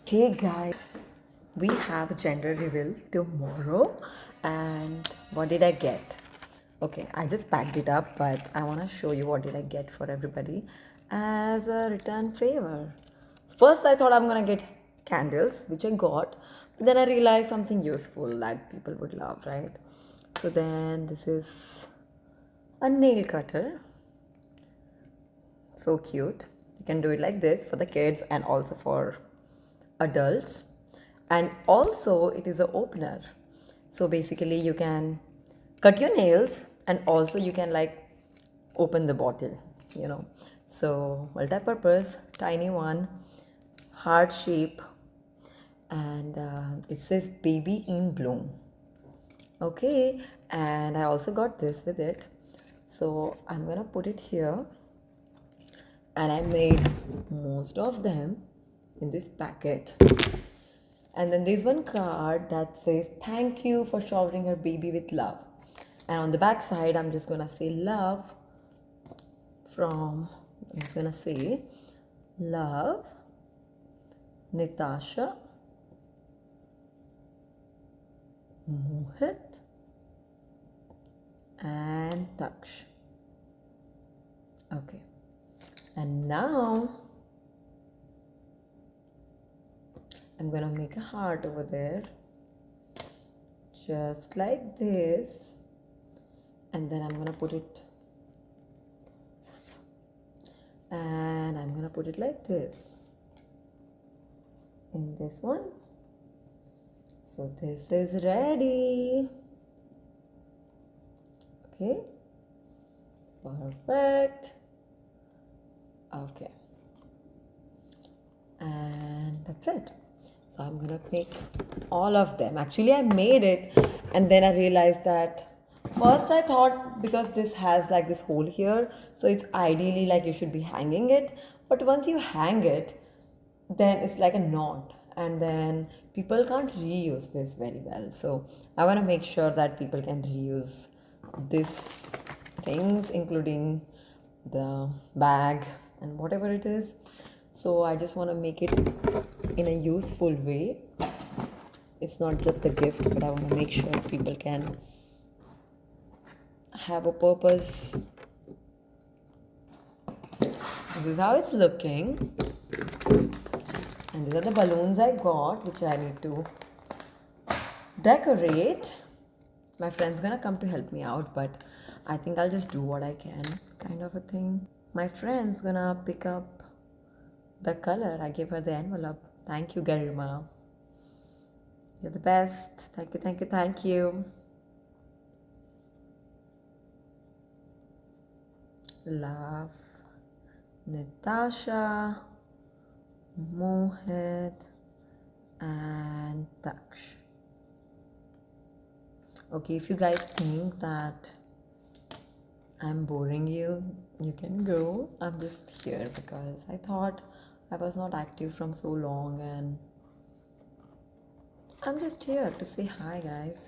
Hey guys, we have a gender reveal tomorrow, and what did I get? Okay, I just packed it up, but I want to show you what did I get for everybody as a return favor. First, I thought I'm gonna get candles, which I got, but then I realized something useful that people would love, right? So then this is a nail cutter, so cute. You can do it like this for the kids and also for adults, and also it is a opener, so basically you can cut your nails and also you can like open the bottle, you know. So multi-purpose, tiny one, heart shape, and it says baby in bloom. Okay, and I also got this with it, so I'm gonna put it here, and I made most of them in this packet. And then there's one card that says thank you for showering your baby with love, and on the back side I'm just gonna say love from, I'm just gonna say love, Natasha, Mohit, and Daksh. Okay, and now I'm gonna make a heart over there, just like this, and then I'm gonna put it, and I'm gonna put it like this in this one. So this is ready. Okay, perfect. Okay, and that's it. So I'm gonna make all of them. Actually, I made it and then I realized that first I thought because this has like this hole here, so it's ideally like you should be hanging it. But once you hang it, then it's like a knot, and then people can't reuse this very well. So I want to make sure that people can reuse this things, including the bag and whatever it is. So I just want to make it in a useful way. It's not just a gift, but I want to make sure people can have a purpose. This is how it's looking, and these are the balloons I got, which I need to decorate. My friend's gonna come to help me out, but I think I'll just do what I can, kind of a thing. My friend's gonna pick up the color. I gave her the envelope. Thank you, Garima. You're the best. Thank you, thank you, thank you. Love, Natasha, Mohit, and Daksh. Okay, if you guys think that I'm boring you, you can go. I'm just here because I thought I was not active from so long, and I'm just here to say hi, guys,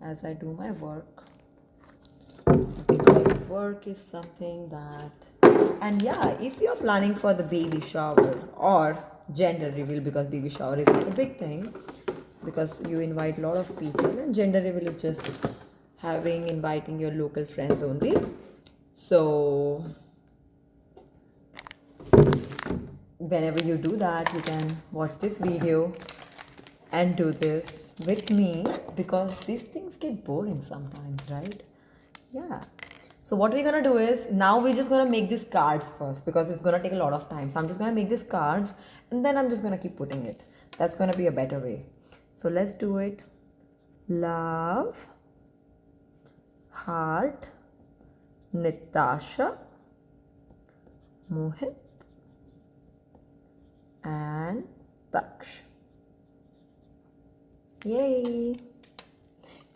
as I do my work, because work is something that, and yeah, if you're planning for the baby shower or gender reveal, because baby shower is like a big thing because you invite a lot of people, and gender reveal is just inviting your local friends only. So whenever you do that, you can watch this video and do this with me, because these things get boring sometimes, right? Yeah. So what we're gonna do is, now we're just gonna make these cards first because it's gonna take a lot of time. So I'm just gonna make these cards and then I'm just gonna keep putting it. That's gonna be a better way. So let's do it. Love, heart, Natasha, Mohit, and Daksh. Yay!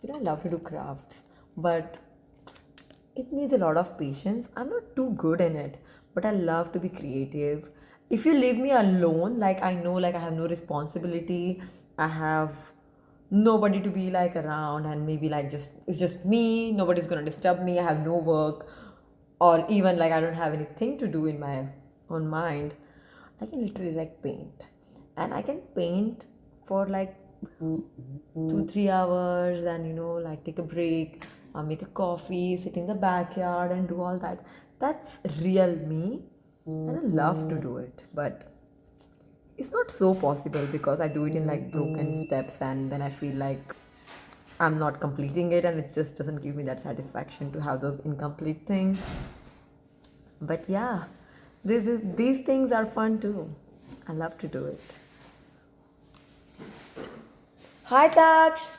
You know, I love to do crafts, but it needs a lot of patience. I'm not too good in it, but I love to be creative. If you leave me alone, like I know, like I have no responsibility, I have nobody to be like around, and maybe like just it's just me, nobody's gonna disturb me, I have no work, or even like I don't have anything to do in my own mind, I can literally like paint. and I can paint for like 2 3 hours, and like take a break, make a coffee, sit in the backyard and do all that. That's real me, and I love to do it. But it's not so possible because I do it in like broken steps, and then I feel like I'm not completing it, and it just doesn't give me that satisfaction to have those incomplete things. But yeah, these things are fun too. I love to do it. Hi Taksh.